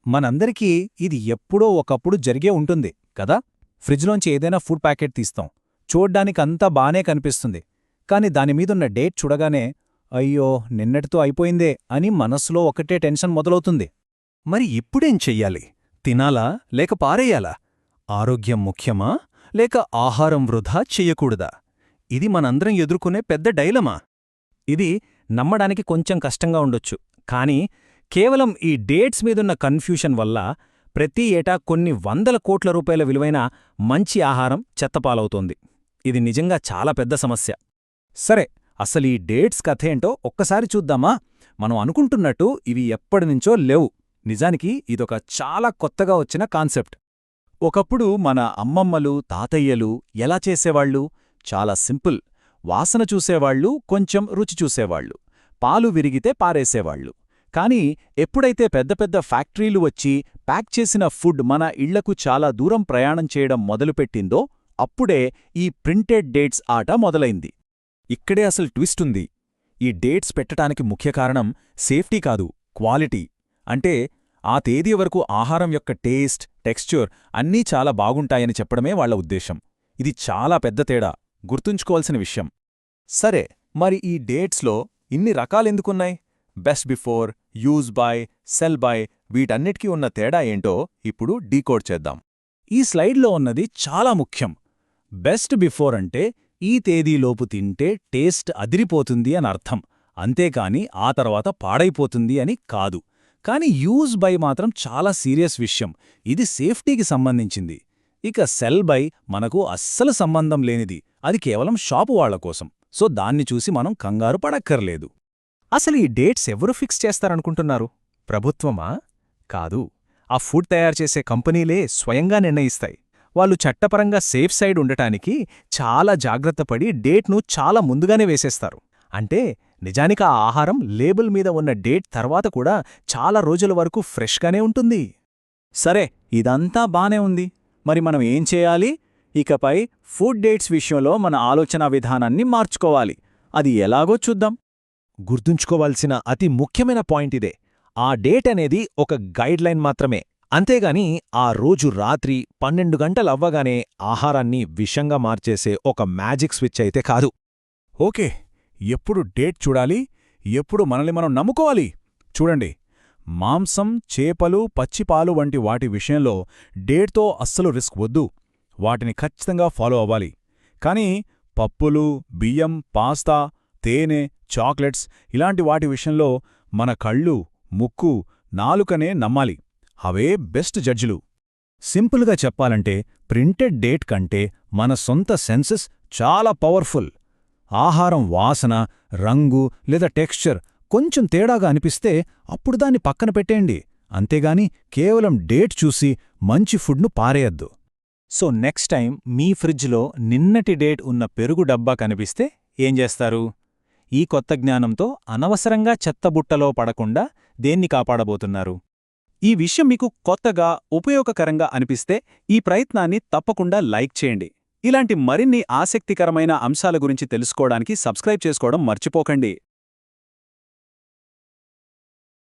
మనందరికీ ఇది ఎప్పుడో ఒకప్పుడు జరిగే ఉంటుంది కదా. ఫ్రిడ్జ్లోంచి ఏదైనా ఫుడ్ ప్యాకెట్ తీస్తాం, చూడ్డానికంతా బానే కనిపిస్తుంది. కాని దానిమీదున్న డేట్ చూడగానే అయ్యో నిన్నటితో అయిపోయిందే అని మనస్సులో ఒకటే టెన్షన్ మొదలవుతుంది. మరి ఇప్పుడేం చెయ్యాలి? తినాలా లేక పారేయాలా? ఆరోగ్యం ముఖ్యమా లేక ఆహారం వృధా చెయ్యకూడదా? ఇది మనందరం ఎదుర్కొనే పెద్ద డైలమా. ఇది నమ్మడానికి కొంచెం కష్టంగా ఉండొచ్చు, కానీ కేవలం ఈ డేట్స్ మీదున్న కన్ఫ్యూషన్ వల్ల ప్రతి ఏటా కొన్ని వందల కోట్ల రూపాయల విలువైన మంచి ఆహారం చెత్తపాలవుతోంది. ఇది నిజంగా చాలా పెద్ద సమస్య. సరే, అసలీ డేట్స్ కథేంటో ఒక్కసారి చూద్దామా? మనం అనుకుంటున్నట్టు ఇవి ఎప్పటినుంచో లేవు. నిజానికి ఇదొక చాలా కొత్తగా వచ్చిన కాన్సెప్ట్. ఒకప్పుడు మన అమ్మమ్మలు, తాతయ్యలు ఎలా చేసేవాళ్ళు? చాలా సింపుల్. వాసన చూసేవాళ్లు, కొంచెం రుచి చూసేవాళ్లు, పాలు విరిగితే పారేసేవాళ్లు. కానీ ఎప్పుడైతే పెద్ద పెద్ద ఫ్యాక్టరీలు వచ్చి ప్యాక్ చేసిన ఫుడ్ మన ఇళ్లకు చాలా దూరం ప్రయాణం చేయడం మొదలుపెట్టిందో అప్పుడే ఈ ప్రింటెడ్ డేట్స్ ఆట మొదలైంది. ఇక్కడే అసలు ట్విస్ట్ ఉంది. ఈ డేట్స్ పెట్టడానికి ముఖ్య కారణం సేఫ్టీ కాదు, క్వాలిటీ. అంటే ఆ తేదీ వరకు ఆహారం యొక్క టేస్ట్, టెక్స్చర్ అన్నీ చాలా బాగుంటాయని చెప్పడమే వాళ్ల ఉద్దేశం. ఇది చాలా పెద్ద తేడా, గుర్తుంచుకోవాల్సిన విషయం. సరే, మరి ఈ డేట్స్లో ఇన్ని రకాలెందుకున్నాయి? Best before, use by, sell by వీటన్నిటికీ ఉన్న తేడా ఏంటో ఇప్పుడు డీకోడ్ చేద్దాం. ఈ స్లైడ్లో ఉన్నది చాలా ముఖ్యం. బెస్ట్ బిఫోర్ అంటే ఈ తేదీలోపు తింటే టేస్ట్ అదిరిపోతుంది అని అర్థం, అంతేకాని ఆ తర్వాత పాడైపోతుంది అని కాదు. కాని యూజ్ బై మాత్రం చాలా సీరియస్ విషయం. ఇది సేఫ్టీకి సంబంధించింది. ఇక సెల్ బై మనకు అస్సలు సంబంధం లేనిది. అది కేవలం షాపు వాళ్ల కోసం. సో దాన్ని చూసి మనం కంగారు పడక్కర్లేదు. అసలు ఈ డేట్స్ ఎవరు ఫిక్స్ చేస్తారనుకుంటున్నారు? ప్రభుత్వమా? కాదు. ఆ ఫుడ్ తయారుచేసే కంపెనీలే స్వయంగా నిర్ణయిస్తాయి. వాళ్ళు చట్టపరంగా సేఫ్ సైడ్ ఉండటానికి చాలా జాగ్రత్తపడి డేట్ను చాలా ముందుగానే వేసేస్తారు. అంటే నిజానికి ఆ ఆహారం లేబుల్ మీద ఉన్న డేట్ తర్వాత కూడా చాలా రోజుల వరకు ఫ్రెష్గానే ఉంటుంది. సరే, ఇదంతా బానే ఉంది. మరి మనం ఏం చేయాలి? ఇకపై ఫుడ్ డేట్స్ విషయంలో మన ఆలోచనా విధానాన్ని మార్చుకోవాలి. అది ఎలాగో చూద్దాం. గుర్తుంచుకోవాల్సిన అతి ముఖ్యమైన పాయింట్ ఇదే. ఆ డేట్ అనేది ఒక గైడ్లైన్ మాత్రమే. అంతేగాని ఆ రోజు రాత్రి 12 గంటలవ్వగానే ఆహారాన్ని విషంగా మార్చేసే ఒక మ్యాజిక్ స్విచ్ అయితే కాదు. ఓకే, ఎప్పుడు డేట్ చూడాలి, ఎప్పుడు మనల్ని మనం నమ్ముకోవాలి? చూడండి, మాంసం, చేపలు, పచ్చిపాలు వంటి వాటి విషయంలో డేట్తో అస్సలు రిస్క్ వద్దు. వాటిని ఖచ్చితంగా ఫాలో అవ్వాలి. కానీ పప్పులు, బియ్యం, పాస్తా, తేనె, చాక్లెట్స్ ఇలాంటి వాటి విషయంలో మన కళ్ళు, ముక్కు, నాలుకనే నమ్మాలి. అవే బెస్ట్ జడ్జిలు. సింపుల్గా చెప్పాలంటే ప్రింటెడ్ డేట్ కంటే మన సొంత సెన్సెస్ చాలా పవర్ఫుల్. ఆహారం వాసన, రంగు లేదా టెక్స్చర్ కొంచెం తేడాగా అనిపిస్తే అప్పుడు దాన్ని పక్కన పెట్టేయండి. అంతేగాని కేవలం డేట్ చూసి మంచి ఫుడ్ను పారేయద్దు. సో నెక్స్ట్ టైం మీ ఫ్రిడ్జ్లో నిన్నటి డేట్ ఉన్న పెరుగు డబ్బా కనిపిస్తే ఏం చేస్తారు? ఈ కొత్త జ్ఞానంతో అనవసరంగా చెత్తబుట్టలో పడకుండా దేన్ని కాపాడబోతున్నారు? ఈ విషయం మీకు కొత్తగా, ఉపయోగకరంగా అనిపిస్తే ఈ ప్రయత్నాన్ని తప్పకుండా లైక్ చేయండి. ఇలాంటి మరిన్ని ఆసక్తికరమైన అంశాల గురించి తెలుసుకోవడానికి సబ్స్క్రైబ్ చేసుకోవడం మర్చిపోకండి.